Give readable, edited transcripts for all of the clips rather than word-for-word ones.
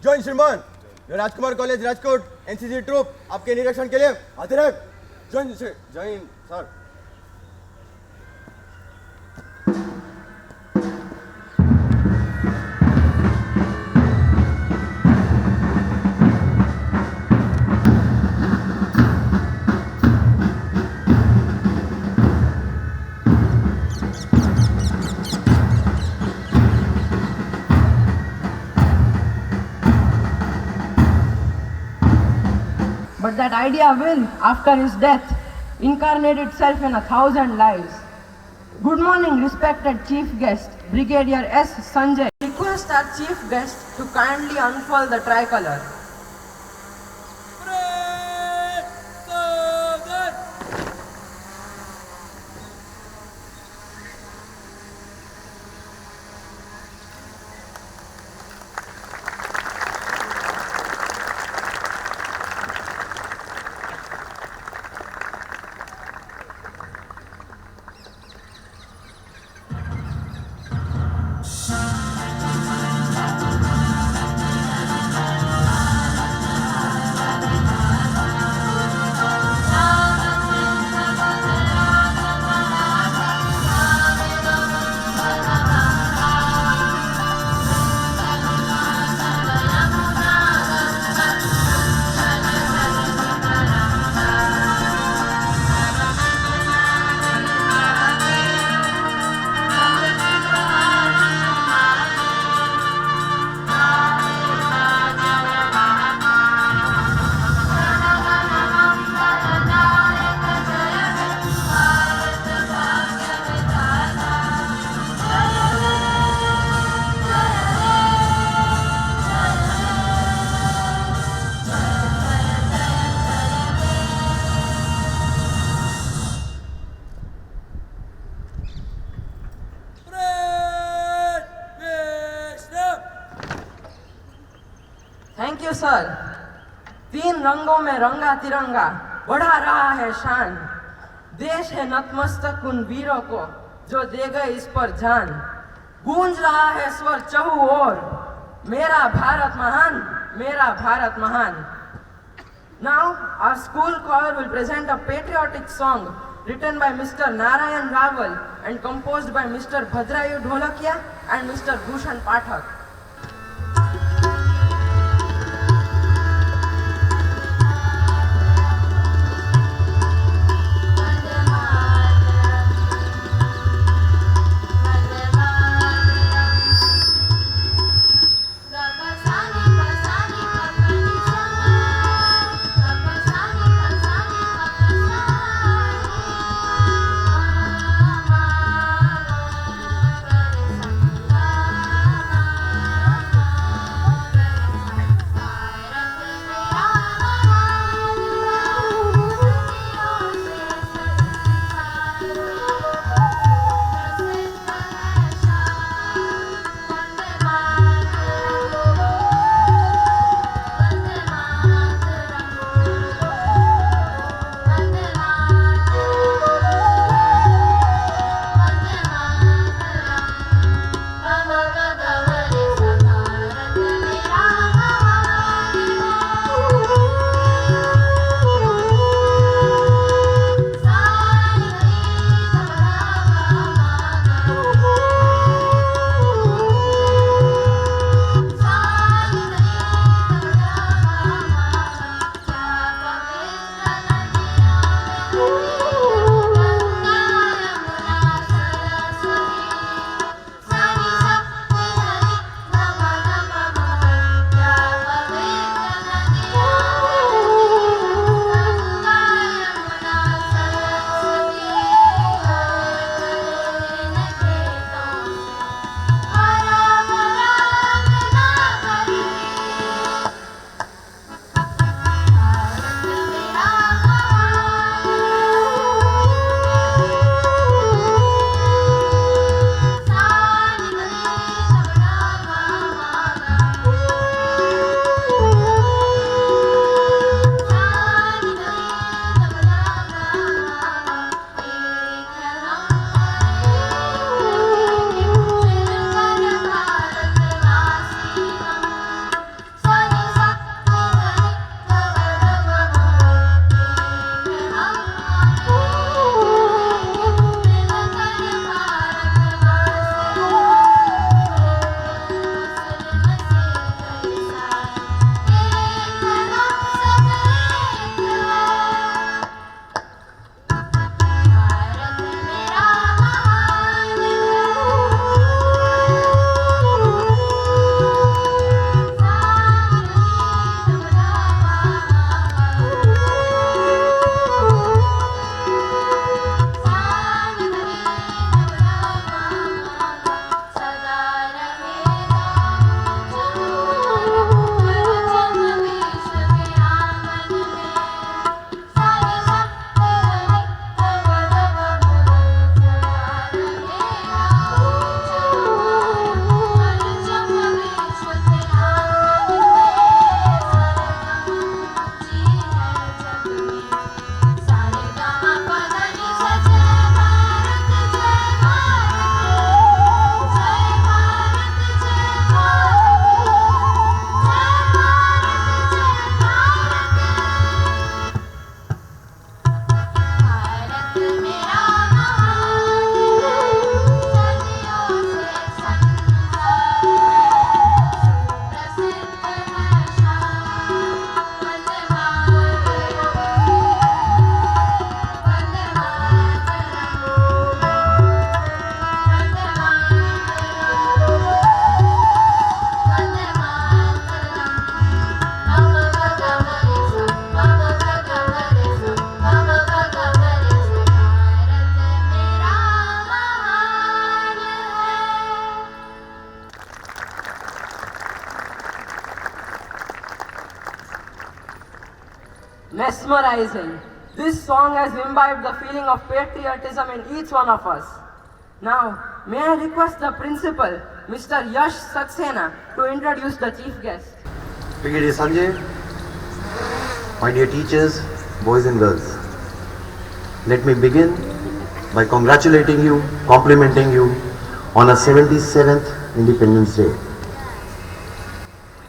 Join श्रीमान, राजकुमार college Rajkot NCC troop आपके निरीक्षण के लिए हाजिर है। Join sir. But that idea will, after his death, incarnate itself in 1,000 lives. Good morning, respected Chief Guest, Brigadier S. Sanjay. Request our Chief Guest to kindly unfurl the tricolor. Thank you sir. 3 रंगों में रंगा तिरंगा बढ़ा रहा है शान। देश है नतमस्तक उन वीरों को जो दे गए इस पर जान। गूंज रहा है स्वर चहु ओर, मेरा भारत महान, मेरा भारत महान। Now our school choir will present a patriotic song written by Mr. Narayan Raval and composed by Mr. Bhadrayu Dholakia and Mr. Bhushan Pathak. mesmerizing. This song has imbibed the feeling of patriotism in each one of us. Now, may I request the principal, Mr. Yash Saxena, to introduce the chief guest. Brigadier Sanjay, my dear teachers, boys and girls, let me begin by congratulating you, complimenting you on a 77th Independence Day.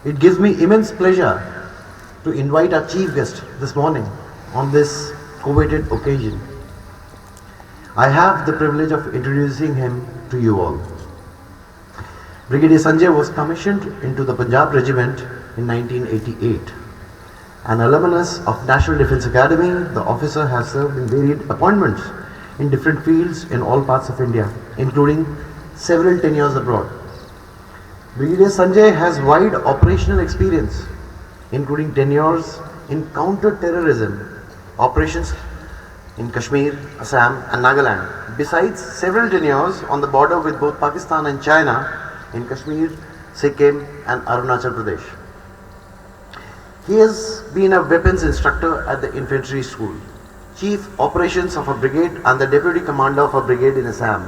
It gives me immense pleasure to invite our chief guest this morning on this coveted occasion. I have the privilege of introducing him to you all. Brigadier Sanjay was commissioned into the Punjab Regiment in 1988. An alumnus of National Defence Academy, the officer has served in varied appointments in different fields in all parts of India, including several tenures abroad. Brigadier Sanjay has wide operational experience, including tenures in counter-terrorism operations in Kashmir, Assam and Nagaland, besides several tenures on the border with both Pakistan and China in Kashmir, Sikkim and Arunachal Pradesh. He has been a weapons instructor at the infantry school, chief operations of a brigade and the deputy commander of a brigade in Assam.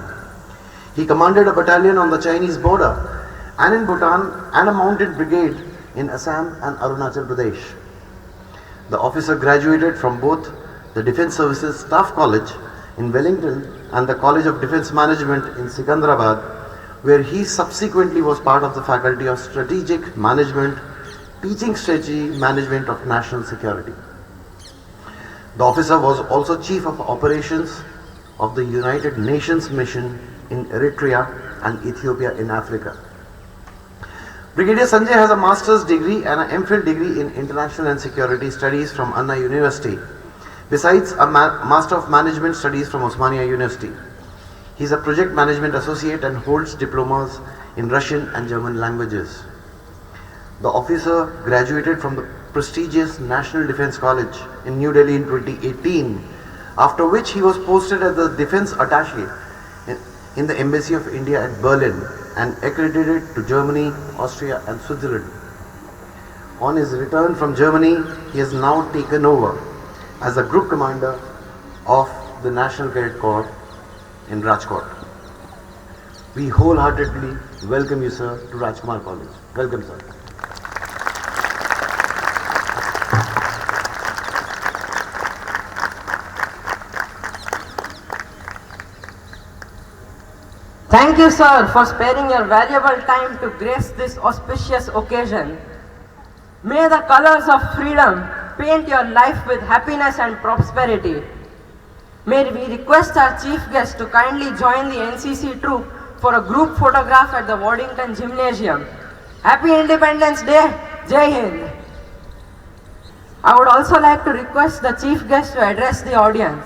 He commanded a battalion on the Chinese border and in Bhutan and a mounted brigade in Assam and Arunachal Pradesh. The officer graduated from both the Defence Services Staff College in Wellington and the College of Defence Management in Secunderabad, where he subsequently was part of the Faculty of Strategic Management, teaching strategy management of national security. The officer was also Chief of Operations of the United Nations Mission in Eritrea and Ethiopia in Africa. Brigadier Sanjay has a master's degree and an MPhil degree in International and Security Studies from Anna University, besides a Master of Management Studies from Osmania University. He is a project management associate and holds diplomas in Russian and German languages. The officer graduated from the prestigious National Defence College in New Delhi in 2018, after which he was posted as the Defence Attaché in the Embassy of India at Berlin and accredited to Germany, Austria and Switzerland. On his return from Germany, he has now taken over as the Group Commander of the National Cadet Corps in Rajkot. We wholeheartedly welcome you, sir, to Rajkumar College. Welcome, sir. Thank you, sir, for sparing your valuable time to grace this auspicious occasion. May the colors of freedom paint your life with happiness and prosperity. May we request our chief guest to kindly join the NCC troop for a group photograph at the Waddington Gymnasium. Happy Independence Day! Jai Hind! I would also like to request the chief guest to address the audience.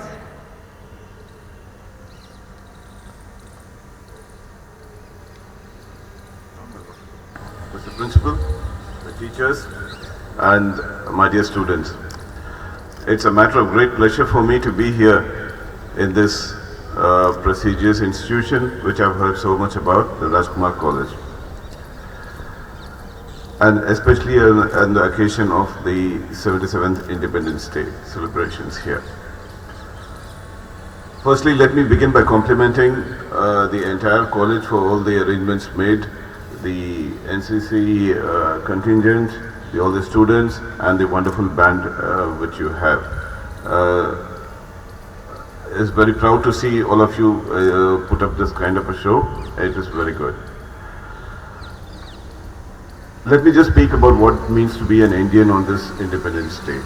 Mr. Principal, the teachers, and my dear students. It's a matter of great pleasure for me to be here in this prestigious institution which I've heard so much about, the Rajkumar College. And especially on the occasion of the 77th Independence Day celebrations here. Firstly, let me begin by complimenting the entire college for all the arrangements made, the NCC contingent, all the students, and the wonderful band which you have. It's very proud to see all of you put up this kind of a show. It is very good. Let me just speak about what it means to be an Indian on this Independence Day.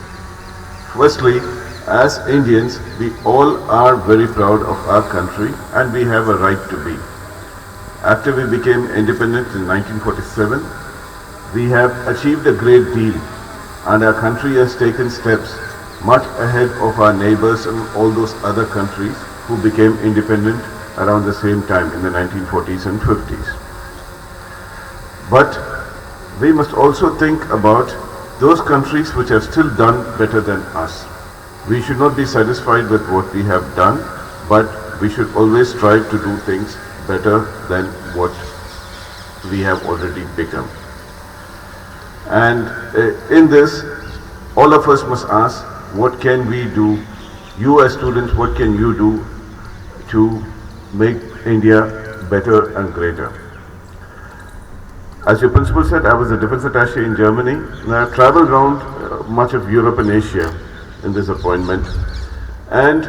Firstly, as Indians, we all are very proud of our country and we have a right to be. After we became independent in 1947, we have achieved a great deal and our country has taken steps much ahead of our neighbors and all those other countries who became independent around the same time in the 1940s and 50s. But we must also think about those countries which have still done better than us. We should not be satisfied with what we have done, but we should always strive to do things better than what we have already become. And in this, all of us must ask, what can we do, you as students, what can you do to make India better and greater. As your principal said, I was a defense attaché in Germany, and I've traveled around much of Europe and Asia in this appointment. And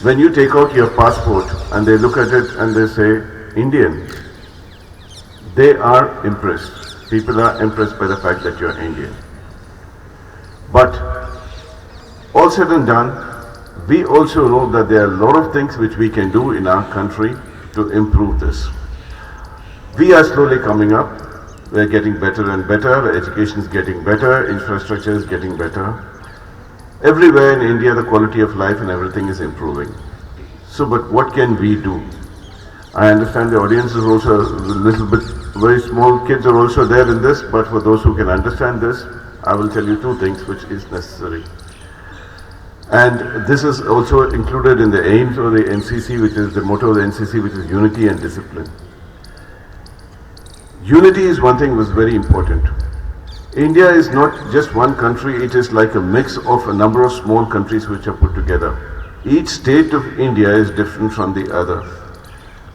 when you take out your passport and they look at it and they say, Indian, they are impressed. People are impressed by the fact that you're Indian. But all said and done, we also know that there are a lot of things which we can do in our country to improve this. We are slowly coming up. We're getting better and better. Education is getting better. Infrastructure is getting better. Everywhere in India, the quality of life and everything is improving. So, but what can we do? I understand the audience is also a little bit, very small kids are also there in this, but for those who can understand this, I will tell you two things which is necessary. And this is also included in the aims of the NCC, which is the motto of the NCC, which is unity and discipline. Unity is one thing was very important. India is not just one country, it is like a mix of a number of small countries which are put together. Each state of India is different from the other.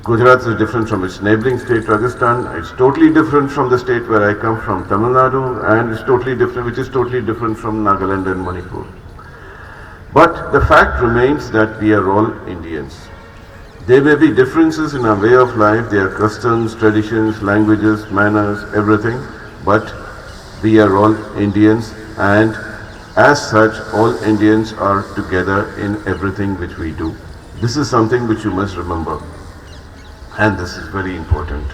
Gujarat is different from its neighboring state, Rajasthan. It's totally different from the state where I come from, Tamil Nadu, and it's totally different, which is totally different from Nagaland and Manipur. But the fact remains that we are all Indians. There may be differences in our way of life, there are customs, traditions, languages, manners, everything, but we are all Indians, and as such, all Indians are together in everything which we do. This is something which you must remember, and this is very important.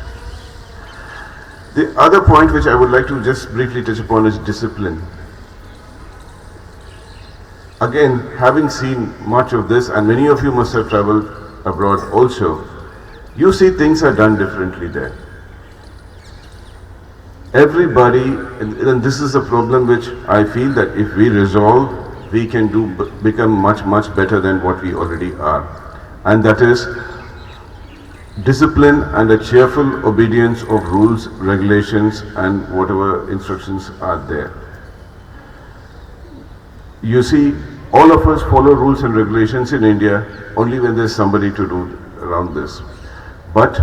The other point which I would like to just briefly touch upon is discipline. Again, having seen much of this, and many of you must have traveled abroad also, you see things are done differently there. Everybody, and this is a problem which I feel that if we resolve, we can become much, much better than what we already are. And that is discipline and a cheerful obedience of rules, regulations, and whatever instructions are there. You see, all of us follow rules and regulations in India only when there's somebody to do around this. But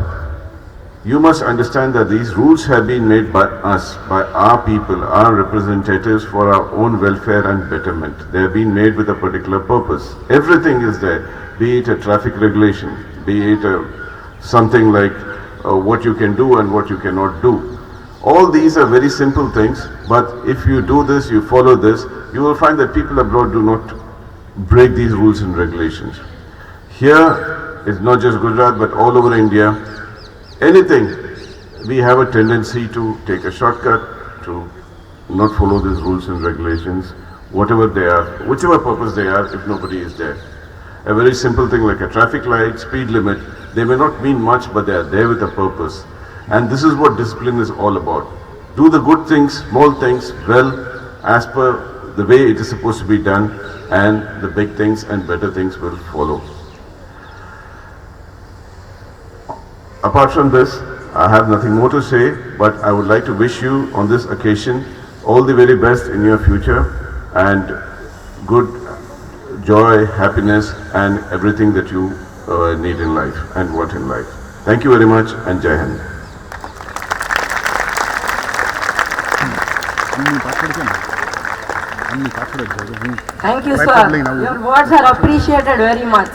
you must understand that these rules have been made by us, by our people, our representatives for our own welfare and betterment. They have been made with a particular purpose. Everything is there, be it a traffic regulation, be it something like what you can do and what you cannot do. All these are very simple things, but if you do this, you follow this, you will find that people abroad do not break these rules and regulations. Here, it's not just Gujarat, but all over India, anything, we have a tendency to take a shortcut, to not follow these rules and regulations, whatever they are, whichever purpose they are, if nobody is there. A very simple thing like a traffic light, speed limit, they may not mean much, but they are there with a purpose. And this is what discipline is all about. Do the good things, small things, well, as per the way it is supposed to be done, and the big things and better things will follow. Apart from this, I have nothing more to say, but I would like to wish you on this occasion all the very best in your future, and good joy, happiness, and everything that you need in life and want in life. Thank you very much, and Jai Hind. Thank you, sir. Your words are appreciated very much.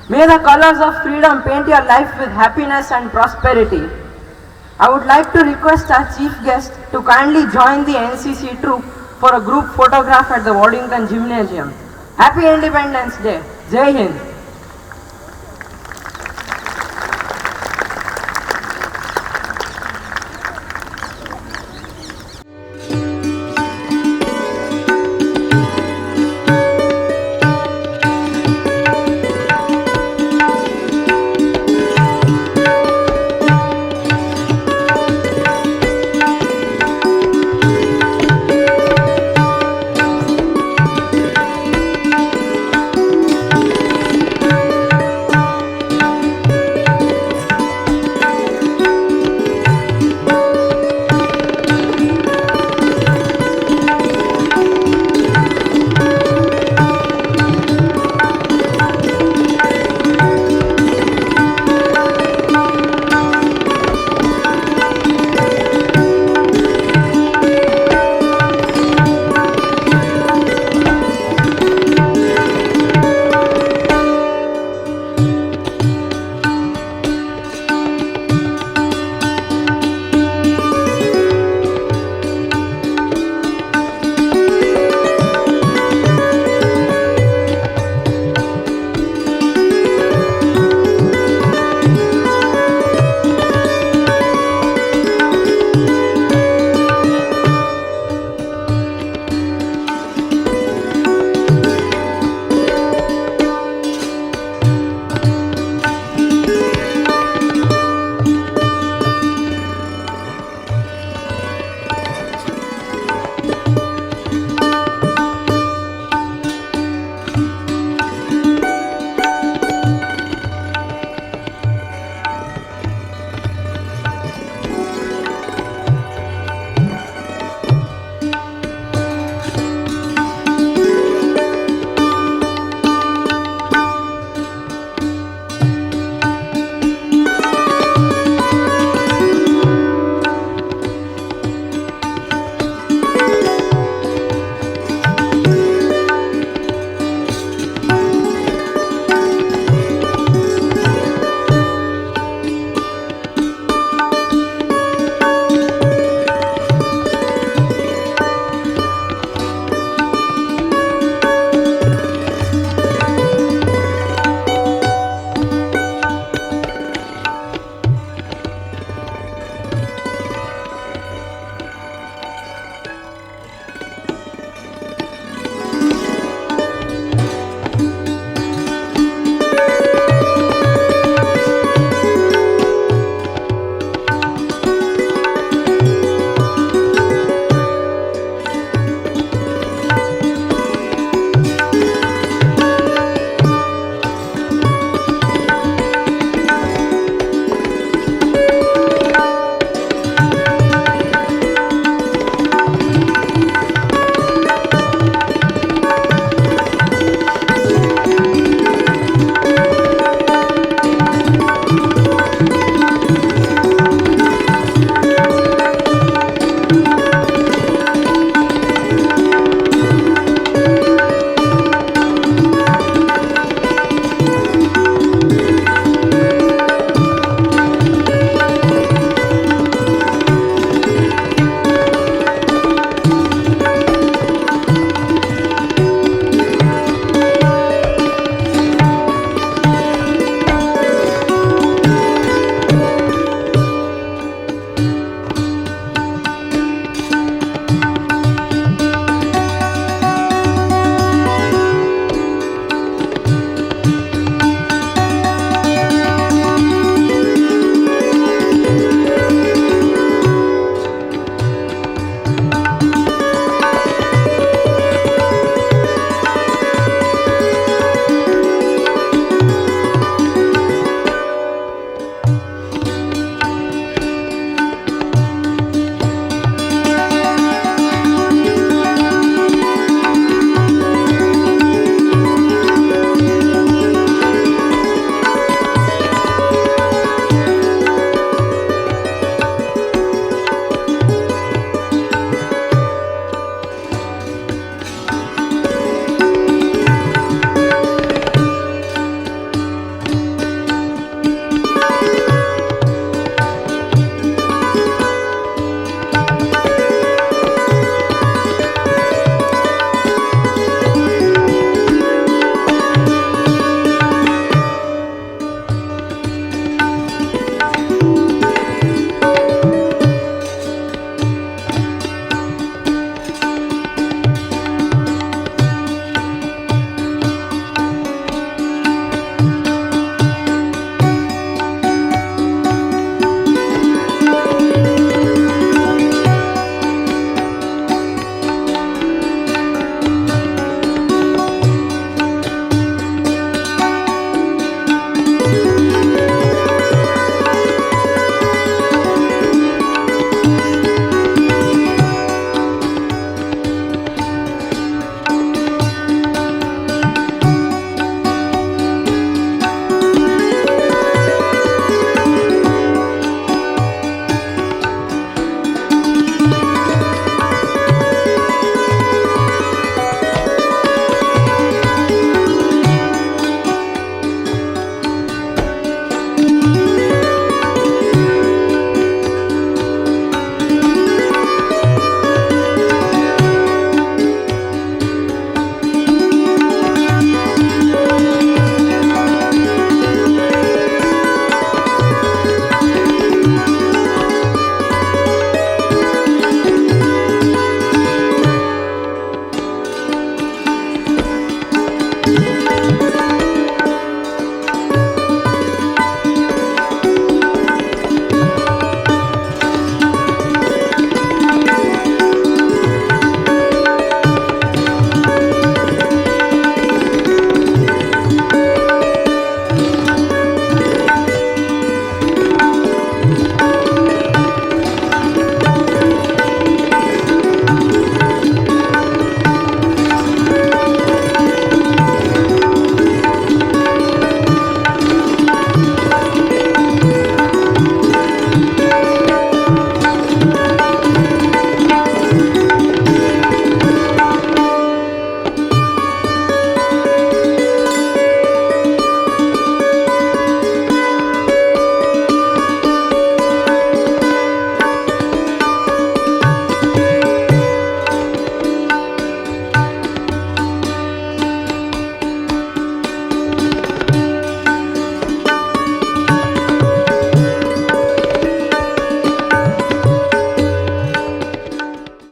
May the colors of freedom paint your life with happiness and prosperity. I would like to request our chief guest to kindly join the NCC troop for a group photograph at the Waddington Gymnasium. Happy Independence Day. Jai Hind.